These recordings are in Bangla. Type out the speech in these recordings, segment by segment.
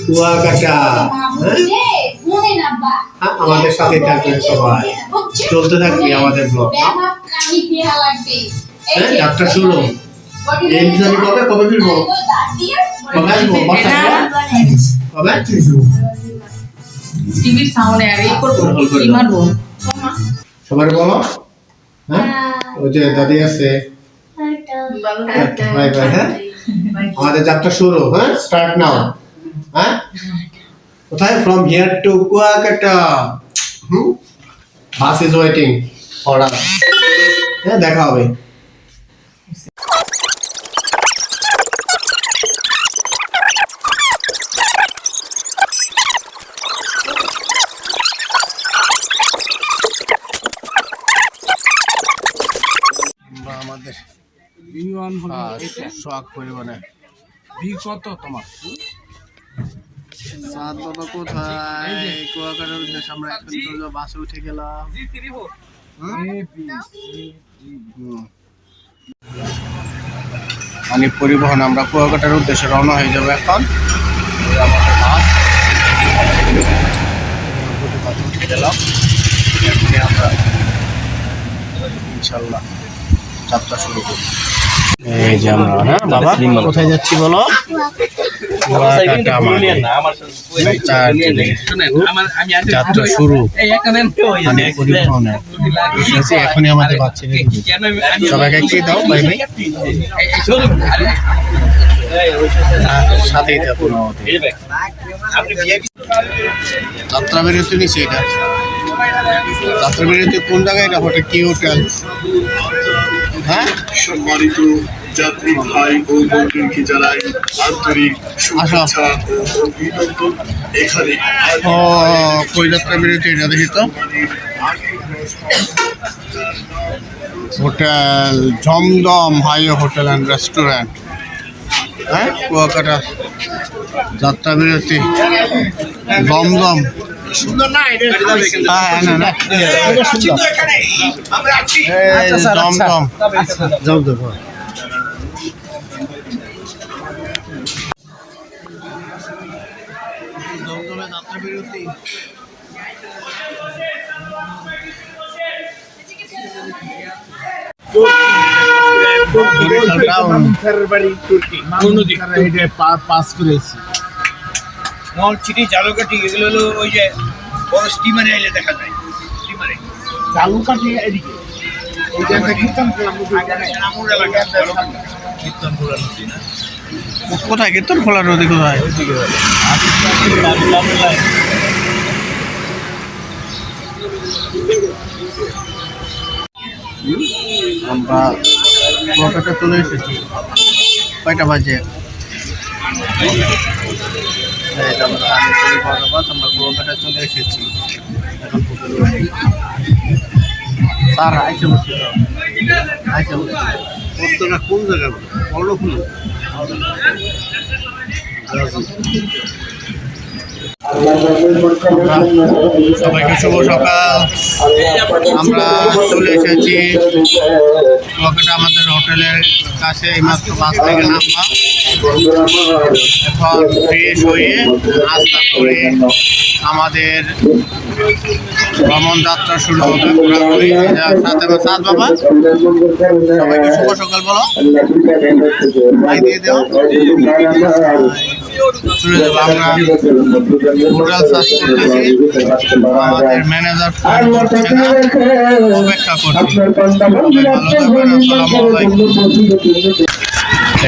কুয়াকাটা। আমাদের সাথে থাকবেন সবাই, চলতে থাকবে আমাদের ব্লগ। হ্যাঁ, যাত্রা শুরু। এই জানি কবে কবে ফিরবো, কবে আসবো, কবে টিভির সাউন্ডে আর এই করবো কি মারবো সবাই বলো। হ্যাঁ, ওই যে দাদি আছে, বাই বাই। হ্যাঁ, আমাদের যাত্রা শুরু। হ্যাঁ, স্টার্ট নাও। হ্যাঁ, কোথায়? From here two Kuakata. Bus is waiting for us. হ্যাঁ, দেখা হবে। আমাদের শখ পরিমাণে কত তোমার সাত বাবা কোথায়? কুয়াকাটার উদ্দেশ্যে আমরা এখন বাসে উঠে গেলাম। মানে পরিবহন আমরা কুয়াকাটার উদ্দেশ্যে রওনা হয়ে যাবো এখন। আমাদের বাস উঠে গেলাম, এখনই আমরা ইনশাল্লাহ যাত্রা শুরু করি। এই যে আমরা, হ্যাঁ বাবা কোথায় যাচ্ছি বলো? যাত্রা শুরু, মানে পরিবহনে এখনই আমাদের বাচ্চা সবাইকে একটি দাও ভাই ভাই, সাথেই থাকুন যাত্রা বিরতি নিচ্ছে। এটা যাত্রা বিরতি কোন জায়গায়? এটা হোটেল কি হোটেল? হ্যাঁ, সম্মানিত যাত্রী ভাই ও বোনদেরকে জানাই আন্তরিক শুভেচ্ছা ও অভিনন্দন। এখানে ও কই যাত্রা বিরতি? এটা দেখি তো। Hotel Zamzam high hotel and restaurant. হ্যাঁ, কুয়াকাটা যাত্রা বিরতি জমজম। সুন্দর না? হ্যাঁ, না না জমজম জমজম। জমজমে যাত্রা বিরতি। চিঠি জালুকাঠি এগুলো হলো ওই যে বড় স্টিমারে আইলে দেখা যায়। স্টিমারে জালুকাঠি এদিকে কোথায় কীর্তন খোলা নদী? কোথায়? আমরা কুয়াকাটা চলে এসেছি। কয়টা বাজে? আমরা কুয়াকাটা চলে এসেছি এখন। স্যার আইসে বসে কোন জায়গায়? কর্ণফুলি। সবাইকে শুভ সকাল। আমরা চলে এসেছি কুয়াকাটা আমাদের হোটেলের কাছে। এইমাত্র বাস থেকে নামলাম। এখন ফ্রেশ হয়ে নাস্তা করে আমাদের ভ্রমণ যাত্রা শুরু হবে। ঘোরাঘুরি সাথে সাত বাবা। সবাইকে শুভ সকাল বলো, ভাই দিয়ে দেও। শুরু যাবো। আমরা হোটেল সার্চ করতেছি, আমাদের ম্যানেজার ফোন করছে না, অপেক্ষা করছি।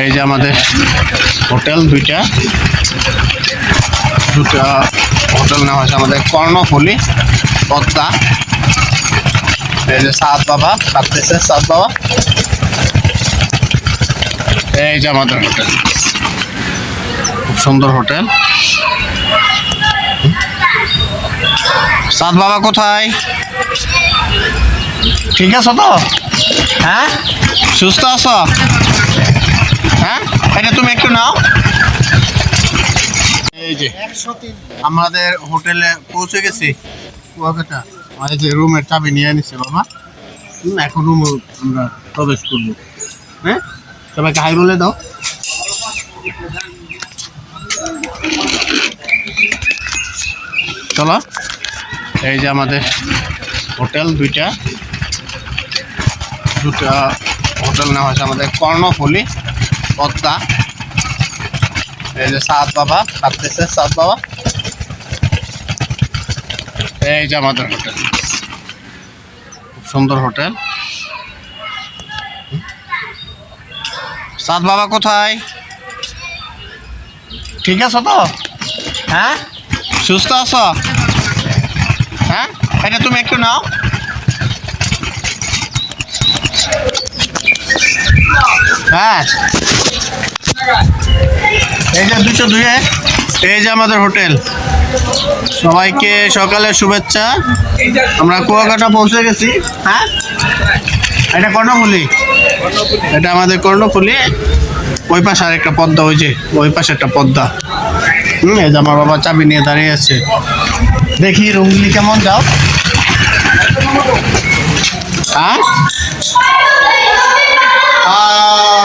এই যে আমাদের হোটেল দুইটা হোটেল নেওয়া হয়েছে আমাদের কর্ণফুলি পদ্মা। এই যে সাত বাবা থাকতেছে, সাত বাবা। এই যে আমাদের হোটেল, খুব সুন্দর হোটেল। সাত বাবা কোথায়? ঠিক আছো তো? হ্যাঁ, সুস্থ আছো? হ্যাঁ, এটা তুমি একটু নাও। এই যে আমাদের হোটেলে পৌঁছে গেছি কুয়াকাটা। এই যে রুমের চাবি নিয়ে নিচ্ছে বাবা। এখন রুম আমরা প্রবেশ করবো। হ্যাঁ, সবাইকে হাই বলে দাও। চলো, এই যে আমাদের হোটেল দুইটা হোটেল নেওয়া হয়েছে আমাদের কর্ণফুলী পদ্মা। এই যে সাদ বাবা খাচ্ছে, সাদ বাবা। এই যে আমাদের হোটেল, খুব সুন্দর হোটেল। সাদ বাবা কোথায়? ঠিক আছো তো? হ্যাঁ, সুস্থ আছো? হ্যাঁ, এটা তুমি একটু নাও। হ্যাঁ, এই যে 202, এই যে আমাদের হোটেল। সবাইকে সকালে শুভেচ্ছা। আমরা কুয়াকাটা পৌঁছে গেছি। হ্যাঁ, এটা কর্ণফুলী, এটা আমাদের কর্ণফুলী। ওই পাশে আর একটা পদ্মা, ওই যে ওই পাশে একটা পদ্মা। এই যে আমার বাবা চাবি নিয়ে দাঁড়িয়ে আছে। দেখি রুমগুলি কেমন, যাও। হ্যাঁ,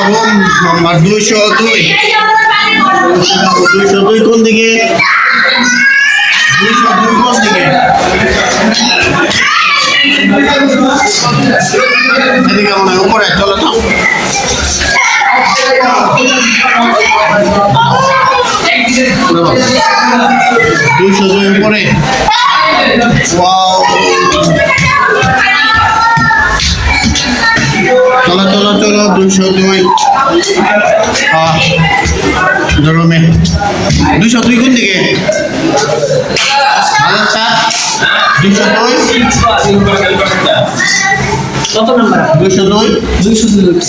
রুম নাম্বার 202। 202 কোন দিকে? 202 কোন দিকে? এদিকে মনে হয় উপরে। চলো তো। 202 উপরে। ওয়াও, চলো চলো চলো। 202 রুমে। 202 কোন দিকে? আচ্ছা, 202 কত নাম্বার? 202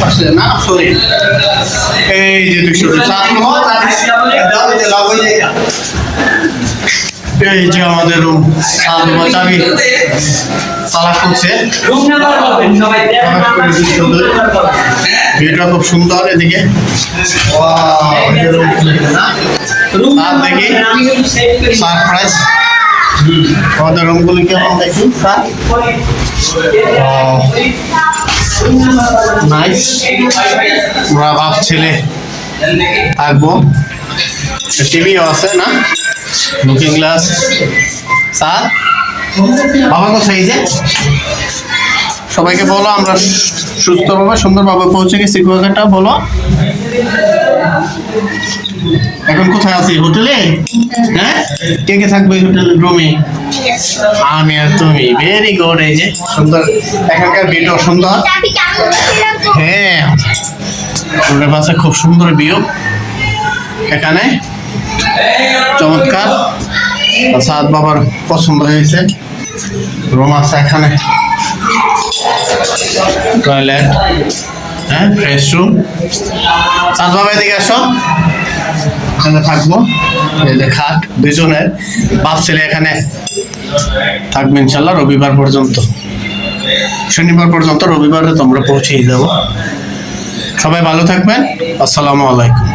পাশে না, সরি। এই যে 202 এই যে আমাদের রুম। চাবি তালা খুলছে। ভিউটা খুব সুন্দর এদিকে। আর দেখি সারপ্রাইজ আমাদের রুমগুলি কেমন দেখি স্যার। নাইস। আমরা বাপ ছেলে থাকবো। টিভিও আছে না, লুকিং গ্লাস। স্যার বাবা কোথায়? এই যে সবাইকে বলো আমরা সুস্থভাবে সুন্দরভাবে পৌঁছে গেছি কুয়াকাটা। বলো এখন কোথায় আছি? হোটেলে। হ্যাঁ, কে কে থাকবে হোটেলের রুমে? আমি আর তুমি। Very good. এই যে সুন্দর, এখানকার ভিউটাও সুন্দর। হ্যাঁ, রোডের পাশে খুব সুন্দর ভিউ এখানে, চমৎকার। সাদ বাবার পছন্দ হয়েছে। রুম আছে এখানে, টয়লেট, হ্যাঁ, ফ্রেশ রুম। সাদ বাবা এদিকে আসো, এখানে থাকবো। এই যে খাট, দুজনের বাপ ছেলে এখানে থাকবে ইনশাল্লাহ রবিবার পর্যন্ত, শনিবার পর্যন্ত। রবিবারে তোমরা পৌঁছেই যাবো। সবাই ভালো থাকবেন। আসসালামু আলাইকুম।